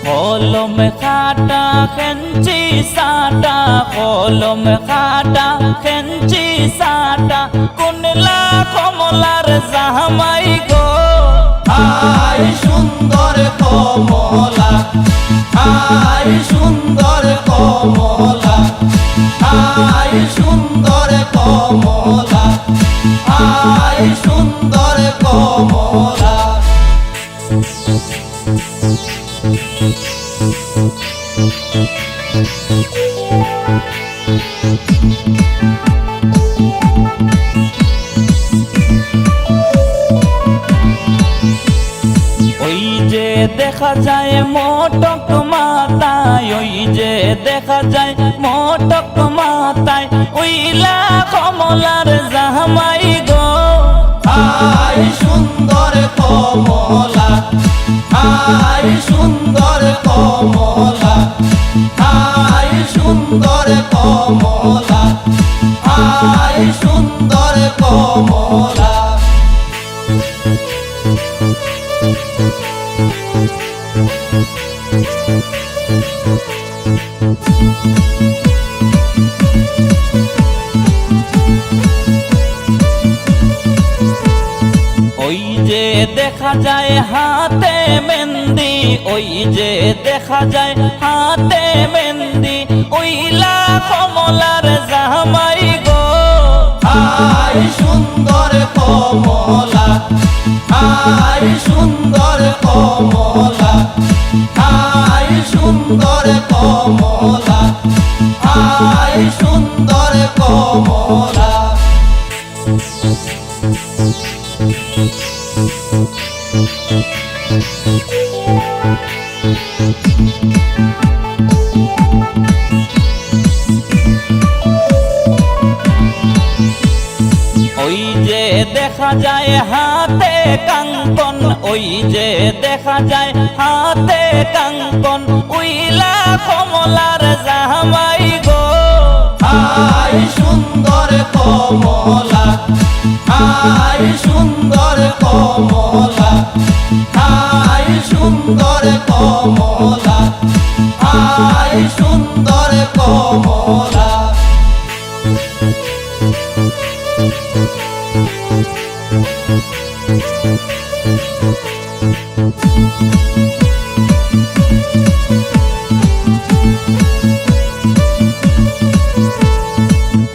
কলম খাটা খেঞ্চি সাটা, কলম খাটা খেঞ্চি সাটা, কোনলা কমলার জামাই গো। আই সুন্দর কমলা, আই সুন্দর কমলা, আই সুন্দর কমলা, আই সুন্দর কমলা। ওই যে দেখা যায় মোটক মাথায়, ওই যে দেখা যায় মোটক মাথায়, ওইলা কমলার জামাই গো। আই সুন্দর কমলা, আই সুন্দর কমলা, আই সুন্দর কমলা, আই সুন্দর কমলা। ওই যে দেখা যায় হাতে মেহেন্দি, ওই যে দেখা যায় হাতে মেহেন্দি, ওইলা কমলার জামাই গো। আই সুন্দর কমলা, আই সুন্দর কমলা, আই সুন্দর কমলা, আই সুন্দর কমলা। ওই যে দেখা যায় হাতে কাঙ্কন, ওই যে দেখা যায় হাতে কাঙ্কন, উইলা কমলার জামাই গো। আই সুন্দর কমলা, আই সুন্দর কমলা, আই সুন্দর কমলা, আই সুন্দর কমলা।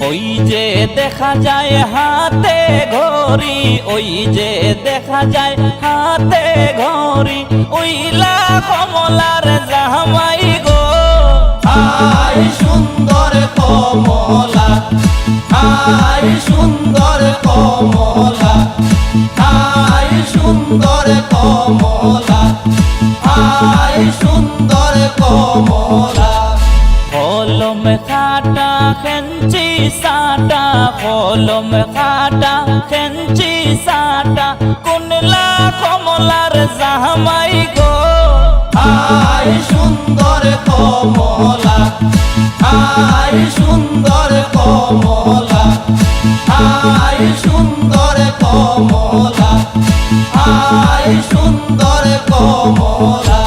ওই যে দেখা যায় হাতে ঘড়ি, ওই যে দেখা যায় হাতে ঘড়ি, ওইলা কমলার জামাই গো। আই সুন্দর কমলা, আই সুন্দর কমলা, আই সুন্দর কমলা, আই সুন্দর কমলা। কলম খাটা খেঞ্চি সাটা, কলম খাটা খেঞ্চি সাটা, কোনলা কমলার জামাই গো। আই সুন্দর কমলা, আই সুন্দর কমলা, আই সুন্দর কমলা, আই সুন্দর কমলা।